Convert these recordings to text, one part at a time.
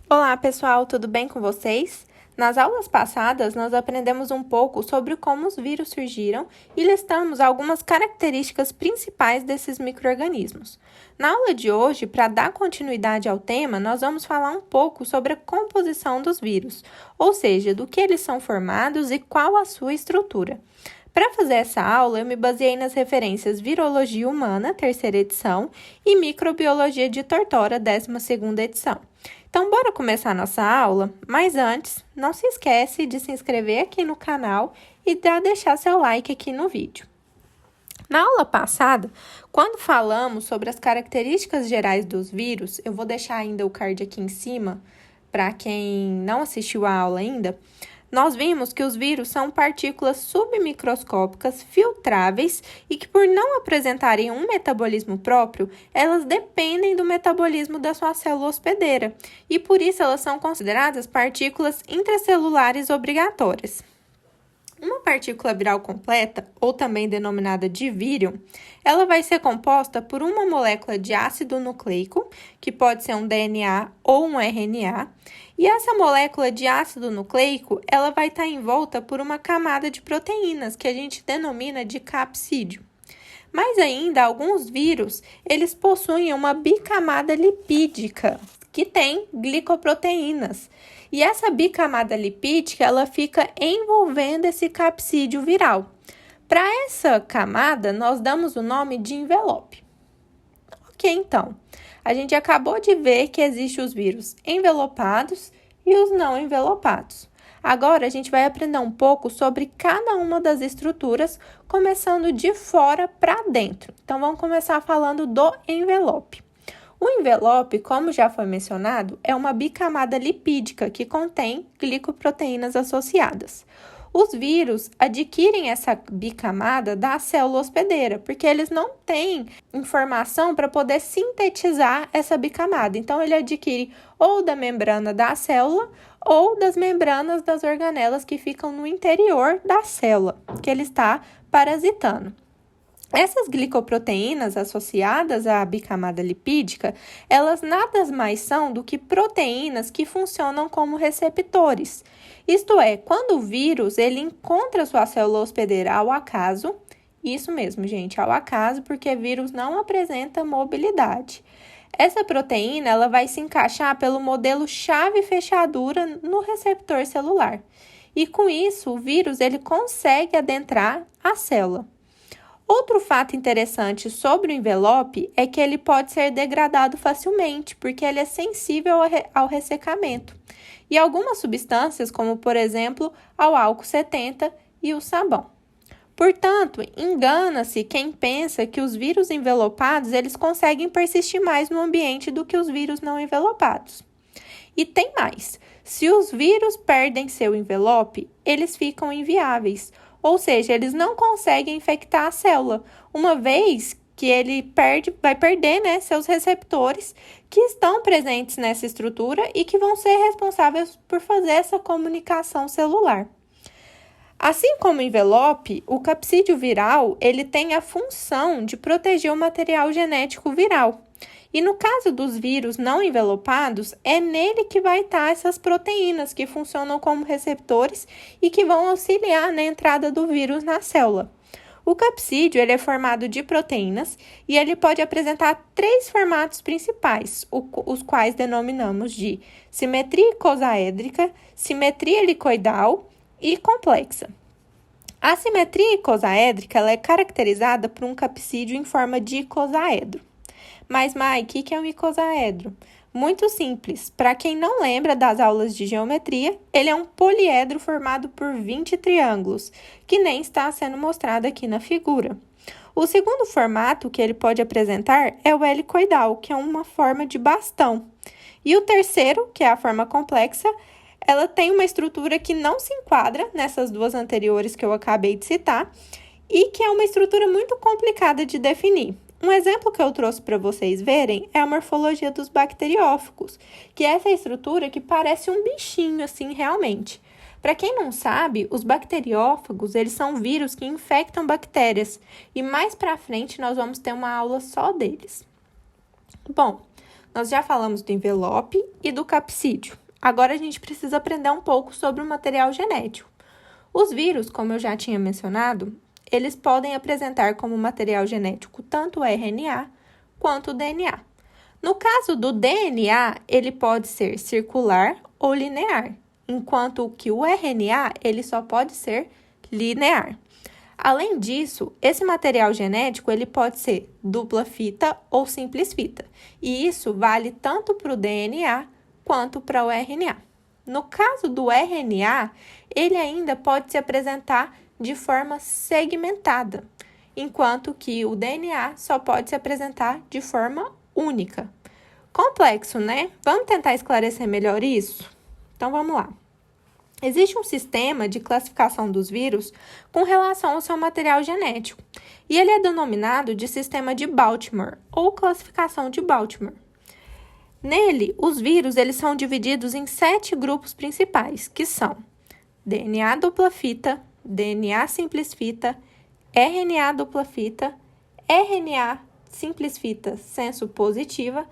Olá, pessoal, tudo bem com vocês? Nas aulas passadas, nós aprendemos um pouco sobre como os vírus surgiram e listamos algumas características principais desses micro-organismos. Na aula de hoje, para dar continuidade ao tema, nós vamos falar um pouco sobre a composição dos vírus, ou seja, do que eles são formados e qual a sua estrutura. Para fazer essa aula, eu me baseei nas referências Virologia Humana, terceira edição, e Microbiologia de Tortora, 12ª edição. Então, bora começar a nossa aula? Mas antes, não se esquece de se inscrever aqui no canal e de deixar seu like aqui no vídeo. Na aula passada, quando falamos sobre as características gerais dos vírus, eu vou deixar ainda o card aqui em cima, para quem não assistiu a aula ainda, nós vimos que os vírus são partículas submicroscópicas filtráveis e que, por não apresentarem um metabolismo próprio, elas dependem do metabolismo da sua célula hospedeira e, por isso, elas são consideradas partículas intracelulares obrigatórias. Uma partícula viral completa, ou também denominada de vírion, ela vai ser composta por uma molécula de ácido nucleico, que pode ser um DNA ou um RNA, e essa molécula de ácido nucleico, ela vai estar envolta por uma camada de proteínas, que a gente denomina de capsídeo. Mais ainda, alguns vírus, eles possuem uma bicamada lipídica, que tem glicoproteínas. E essa bicamada lipídica, ela fica envolvendo esse capsídeo viral. Para essa camada, nós damos o nome de envelope. Ok, então, a gente acabou de ver que existem os vírus envelopados e os não envelopados. Agora, a gente vai aprender um pouco sobre cada uma das estruturas, começando de fora para dentro. Então, vamos começar falando do envelope. O envelope, como já foi mencionado, é uma bicamada lipídica que contém glicoproteínas associadas. Os vírus adquirem essa bicamada da célula hospedeira, porque eles não têm informação para poder sintetizar essa bicamada. Então, ele adquire ou da membrana da célula ou das membranas das organelas que ficam no interior da célula, que ele está parasitando. Essas glicoproteínas associadas à bicamada lipídica, elas nada mais são do que proteínas que funcionam como receptores. Isto é, quando o vírus ele encontra sua célula hospedeira ao acaso, isso mesmo, gente, ao acaso, porque vírus não apresenta mobilidade. Essa proteína ela vai se encaixar pelo modelo chave-fechadura no receptor celular. E com isso, o vírus ele consegue adentrar a célula. Outro fato interessante sobre o envelope é que ele pode ser degradado facilmente, porque ele é sensível ao ressecamento. E algumas substâncias, como por exemplo, ao álcool 70 e o sabão. Portanto, engana-se quem pensa que os vírus envelopados eles conseguem persistir mais no ambiente do que os vírus não envelopados. E tem mais, se os vírus perdem seu envelope, eles ficam inviáveis. Ou seja, eles não conseguem infectar a célula, uma vez que ele vai perder seus receptores que estão presentes nessa estrutura e que vão ser responsáveis por fazer essa comunicação celular. Assim como o envelope, o capsídeo viral ele tem a função de proteger o material genético viral. E no caso dos vírus não envelopados, é nele que vai estar essas proteínas que funcionam como receptores e que vão auxiliar na entrada do vírus na célula. O capsídeo ele é formado de proteínas e ele pode apresentar 3 formatos principais, os quais denominamos de simetria icosaédrica, simetria helicoidal e complexa. A simetria icosaédrica ela é caracterizada por um capsídeo em forma de icosaedro. Mas, Mai, o que é um icosaedro? Muito simples. Para quem não lembra das aulas de geometria, ele é um poliedro formado por 20 triângulos, que nem está sendo mostrado aqui na figura. O segundo formato que ele pode apresentar é o helicoidal, que é uma forma de bastão. E o terceiro, que é a forma complexa, ela tem uma estrutura que não se enquadra nessas duas anteriores que eu acabei de citar e que é uma estrutura muito complicada de definir. Um exemplo que eu trouxe para vocês verem é a morfologia dos bacteriófagos, que é essa estrutura que parece um bichinho, assim, realmente. Para quem não sabe, os bacteriófagos, eles são vírus que infectam bactérias, e mais para frente nós vamos ter uma aula só deles. Bom, Nós já falamos do envelope e do capsídeo. Agora a gente precisa aprender um pouco sobre o material genético. Os vírus, como eu já tinha mencionado, eles podem apresentar como material genético tanto o RNA quanto o DNA. No caso do DNA, ele pode ser circular ou linear, enquanto que o RNA ele só pode ser linear. Além disso, esse material genético ele pode ser dupla fita ou simples fita, e isso vale tanto para o DNA quanto para o RNA. No caso do RNA, ele ainda pode se apresentar de forma segmentada, enquanto que o DNA só pode se apresentar de forma única. Complexo, né? Vamos tentar esclarecer melhor isso? Então, vamos lá. Existe um sistema de classificação dos vírus com relação ao seu material genético, e ele é denominado de sistema de Baltimore, ou classificação de Baltimore. Nele, os vírus eles são divididos em 7 grupos principais, que são DNA dupla fita, DNA simples fita, RNA dupla fita, RNA simples fita senso positiva,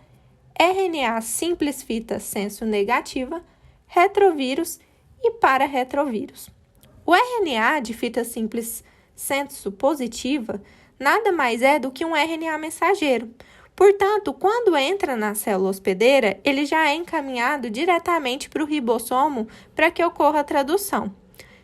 RNA simples fita senso negativa, retrovírus e para-retrovírus. O RNA de fita simples senso positiva nada mais é do que um RNA mensageiro. Portanto, quando entra na célula hospedeira, ele já é encaminhado diretamente para o ribossomo para que ocorra a tradução.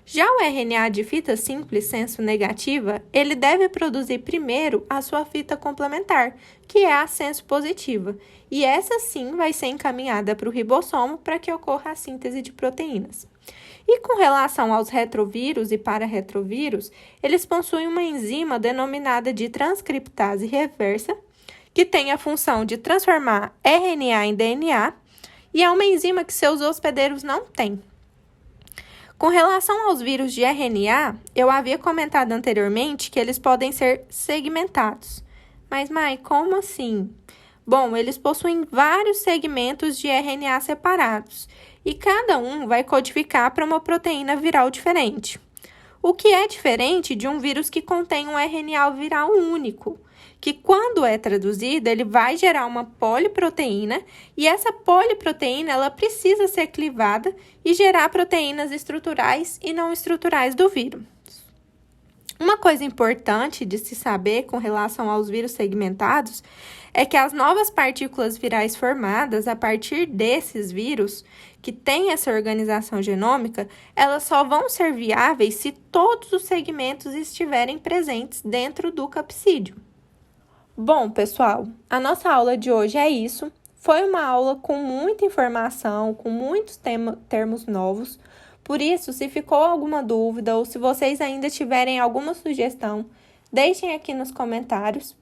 Já o RNA de fita simples senso negativa, ele deve produzir primeiro a sua fita complementar, que é a senso positiva, e essa sim vai ser encaminhada para o ribossomo para que ocorra a síntese de proteínas. E com relação aos retrovírus e para-retrovírus, eles possuem uma enzima denominada de transcriptase reversa, que tem a função de transformar RNA em DNA, e é uma enzima que seus hospedeiros não têm. Com relação aos vírus de RNA, eu havia comentado anteriormente que eles podem ser segmentados. Mas, Mai, como assim? Bom, eles possuem vários segmentos de RNA separados, e cada um vai codificar para uma proteína viral diferente. O que é diferente de um vírus que contém um RNA viral único, que quando é traduzido, ele vai gerar uma poliproteína, e essa poliproteína ela precisa ser clivada e gerar proteínas estruturais e não estruturais do vírus. Uma coisa importante de se saber com relação aos vírus segmentados é que as novas partículas virais formadas a partir desses vírus, que têm essa organização genômica, elas só vão ser viáveis se todos os segmentos estiverem presentes dentro do capsídeo. Bom, pessoal, a nossa aula de hoje é isso. Foi uma aula com muita informação, com muitos termos novos. Por isso, se ficou alguma dúvida ou se vocês ainda tiverem alguma sugestão, deixem aqui nos comentários.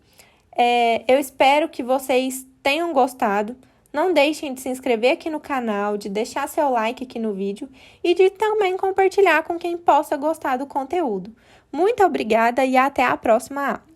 Eu espero que vocês tenham gostado. Não deixem de se inscrever aqui no canal, de deixar seu like aqui no vídeo e de também compartilhar com quem possa gostar do conteúdo. Muito obrigada e até a próxima aula.